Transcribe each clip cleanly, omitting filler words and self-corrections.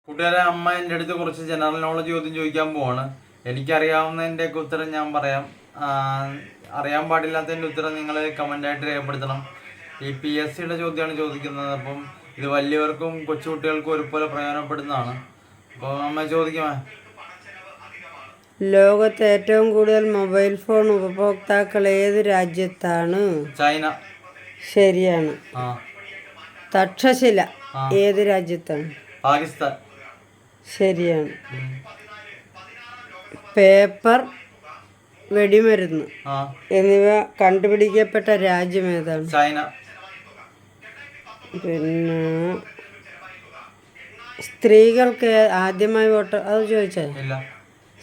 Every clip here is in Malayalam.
കൂട്ടുകാരെ, അമ്മ എൻ്റെ അടുത്ത് കുറച്ച് ജനറൽ നോളജ് ചോദ്യം ചോദിക്കാൻ പോവാണ്. എനിക്കറിയാവുന്നതിൻ്റെയൊക്കെ ഉത്തരം ഞാൻ പറയാം. അറിയാൻ പാടില്ലാത്തതിൻ്റെ ഉത്തരം നിങ്ങൾ കമൻ്റായിട്ട് രേഖപ്പെടുത്തണം. ഈ PSCയുടെ ചോദ്യമാണ് ചോദിക്കുന്നത്. അപ്പം ഇത് വലിയവർക്കും കൊച്ചുകുട്ടികൾക്കും ഒരുപോലെ പ്രയോജനപ്പെടുന്നതാണ്. അപ്പോൾ അമ്മ ചോദിക്കുമേ. ലോകത്ത് ഏറ്റവും കൂടുതൽ മൊബൈൽ ഫോൺ ഉപഭോക്താക്കൾ ഏത് രാജ്യത്താണ്? ചൈന. ശരിയാണ്. തക്ഷശില ഏത് രാജ്യത്താണ്? പാകിസ്ഥാൻ. ശരിയാണ്. പേപ്പർ, വെടിമരുന്ന് എന്നിവ കണ്ടുപിടിക്കപ്പെട്ട രാജ്യം ഏതാണ്? ചൈന. പിന്നെ സ്ത്രീകൾക്ക് ആദ്യമായി അത് ചോദിച്ചേ.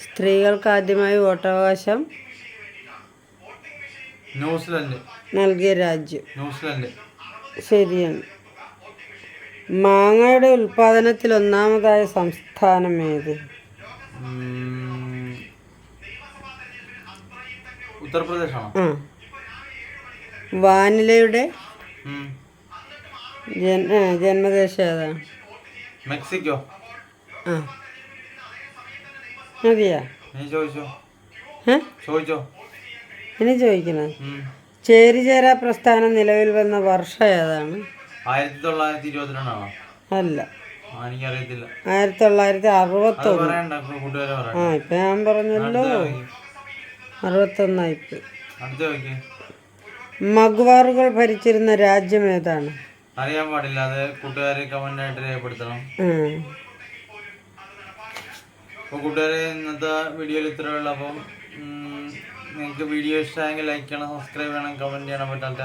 സ്ത്രീകൾക്ക് ആദ്യമായി വോട്ടവകാശം ന്യൂസിലൻഡ് നൽകിയ രാജ്യം? ന്യൂസിലൻഡ്. ശരിയാണ്. മാങ്ങയുടെ ഉൽപാദനത്തിൽ ഒന്നാമതായ സംസ്ഥാനം ഏത്? ഉത്തർപ്രദേശാണോ? വാനിലയുടെ ജന്മദേശം ഏതാണ്? മെക്സിക്കോ. മതിയാ? ചോദിച്ചോ. ഇനി ചോദിക്കണേ. ചേരിചേരാ പ്രസ്ഥാനം നിലവിൽ വന്ന വർഷം ഏതാണ്? 1922 അല്ല, എനിക്കറിയത്തില്ല. 1961. ഇപ്പൊ ഞാൻ പറഞ്ഞല്ലോ, 61 മഗ്വാറുകൾ ഭരിച്ചിരുന്ന രാജ്യം ഏതാണ്? അറിയാൻ പാടില്ല. അത് കൂട്ടുകാരെ കമന്റായിട്ട് രേഖപ്പെടുത്തണം. അപ്പോൾ കൂട്ടുകാരെ, ഇന്നത്തെ വീഡിയോയിൽ ഇത്രയേ ഉള്ളൂ. അപ്പം നിങ്ങൾക്ക് വീഡിയോ ഇഷ്ടമായെങ്കിൽ ലൈക്ക് ചെയ്യണം, സബ്സ്ക്രൈബ് ചെയ്യണം, കമൻറ്റ് ചെയ്യണം. പറ്റാത്ത